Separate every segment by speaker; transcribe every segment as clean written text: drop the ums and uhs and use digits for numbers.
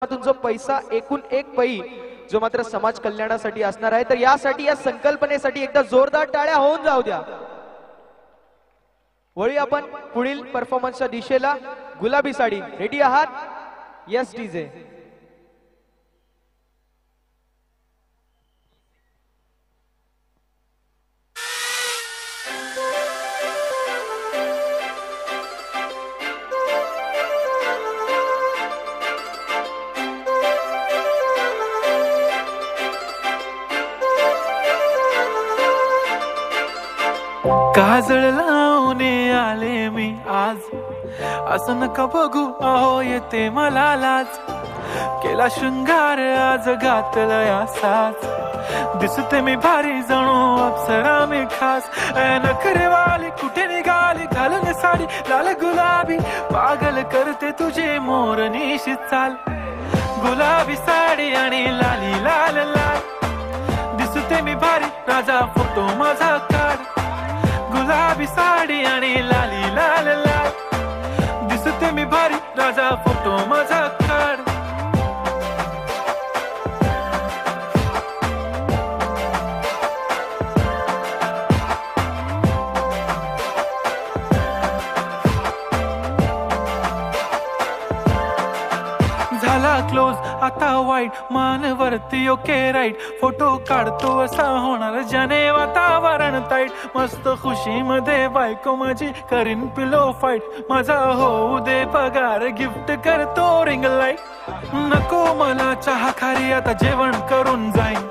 Speaker 1: जो पैसा एकूण एक पै जो मात्र समाज कल्याणासाठी असणार आहे, तर यासाठी या संकल्पनेसाठी एकदा जोरदार टाळ्या होऊन जाऊ द्या। वळी आपण पुढील परफॉर्मन्सच्या दिशेला। गुलाबी साडी रेडी आहात? Yes DJ.
Speaker 2: काजळ लावणे आले मी आज, असं नका बघू अहो येते मला लाज। केला शृंगार आज घातलाय असाच, दिसते मी भारी जणू अप्सरा मी खास। नखरेवाली कुठे निघाली घालून साडी लाल गुलाबी, पागल करते तुझे मोरनीशी चाल। गुलाबी साडी आणि लाली लाल लाल, दिसते मी भारी राजा फोटो माझा काढ। गुलाबी साडी आणि लाली लाल लाल, दिसते मी भारी राजा फोटो माझा काढ। झाला क्लोज आता वाईट मानवरती ओके राईट, फोटो काढतो असा होणार ज्याने वातावरण ताईट। मस्त खुशी मध्ये बायको माझी करीन पिलो फाईट, माझा होऊ दे पगार गिफ्ट करतो रिंग लाईट। नको मला चहा खारी आता जेवण करून जाईन,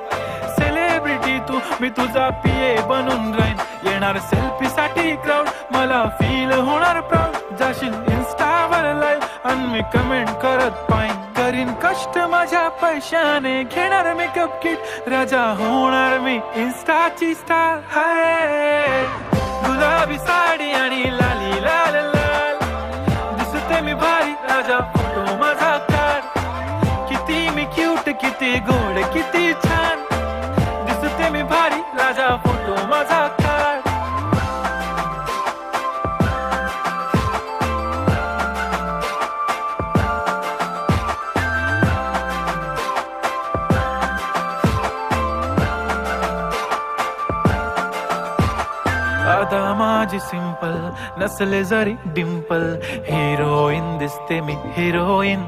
Speaker 2: सेलिब्रिटी तू मी तुझा पिये बनून राहीन। येणार सेल्फी साठी क्राऊड मला फील होणार प्राऊड, जाशील इन्स्टावर लाईव्ह आणि मी कमेंट करत पाईन। करीन कष्ट माझ्या पैशाने घेणार मेकअप किट, राजा होणार मी इन्स्टाची स्टार। हाय गुलाबी साडी आणि लाली लाल लाल, दिसते मी भारी राजा फोटो माझा काढ। किती मी क्यूट किती गोड किती छान, दिसते मी भारी राजा फोटो माझा काढ। आता माझी सिंपल नसले जरी डिंपल, हिरोईन दिसते मी हिरोईन।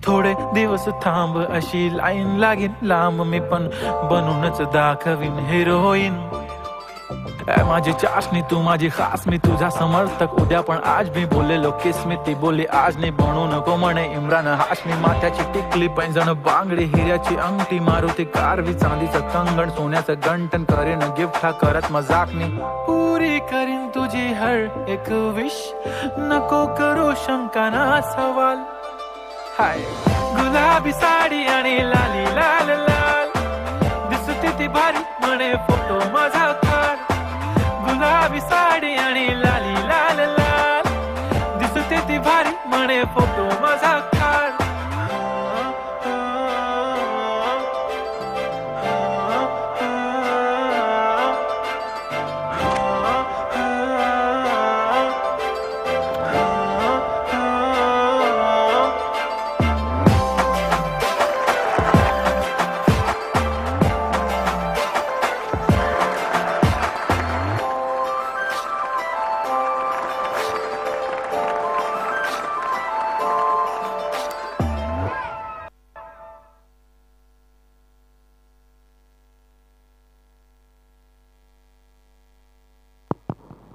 Speaker 2: थोडे दिवस थांब अशी लाईन लागेल लांब, मी पण बनूनच दाखवीन हिरोईन। माझी चाशनी तू माझी खास, मी तुझा समर्थक उद्या पण आज मी बोललेलो किस मी ती बोली आज नाही। बनू नको म्हणे इम्रान हाशमी, माथ्याची टिकली पैंजण बांगडी हिऱ्याची अंगठी, मारुती कारवी चांदीचं कंगण सोन्याचं गंटन, करेन गिफ्ट हा करत मजाकनी। पुरी करीन तुझी हर एक विश, नको करू शंका ना सवाल। हाय गुलाबी साडी आणि लाली लाल लाल, दिसते ती भारी म्हणे फोटो माझा काढ। गुलाबी साडी आणि लाली लाल लाल, दिसते ती भारी म्हणे फोटो माझा काढ।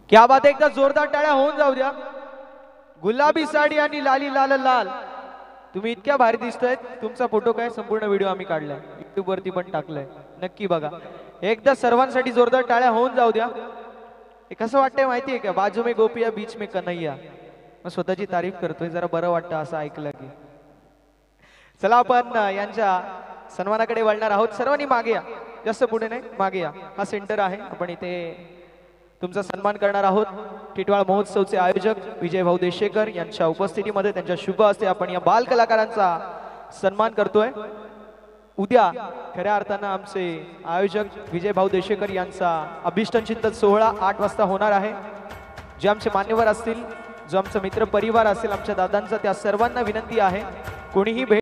Speaker 1: क्या बात आहे, एकदा जोरदार टाळ्या होऊन जाऊ द्या। गुलाबी साडी आणि लाली लाल लाल, तुम्ही इतक्या भारी दिसताय। तुमचा फोटो काय संपूर्ण व्हिडिओ आम्ही काढलाय, युट्यूब वरती पण टाकलाय, नक्की बघा। एकदा सर्वांसाठी जोरदार टाळ्या होऊन जाऊ द्या। हे कसं वाटतंय माहितीये का, बाजू में गोपिया बीच में कन्हैया, मग स्वतःची तारीफ करतोय, जरा बरं वाटतं असं ऐकलं की। चला आपण यांच्या सन्मानाकडे वळणार आहोत। सर्वांनी मागे या, जास्त पुढे नाही, मागे या। हा सेंटर आहे, आपण इथे तुमचा सन्मान करणार आहोत। टिटवाळा महोत्सवचे आयोजक विजय भाऊ देशेकर यांच्या उपस्थितीमध्ये त्यांच्या शुभ हस्ते आपण या बाल कलाकारांचा सन्मान करतोय। उद्या खऱ्या अर्थानं आमचे आयोजक विजय भाऊ देशेकर यांचा अभिष्टन चिंतन सोहळा 8 वाजता होणार आहे। जे आमचे मान्यवर असतील, जो आमचा मित्र परिवार असेल, आमच्या दादांचा, त्या सर्वांना विनंती आहे कोणीही भेट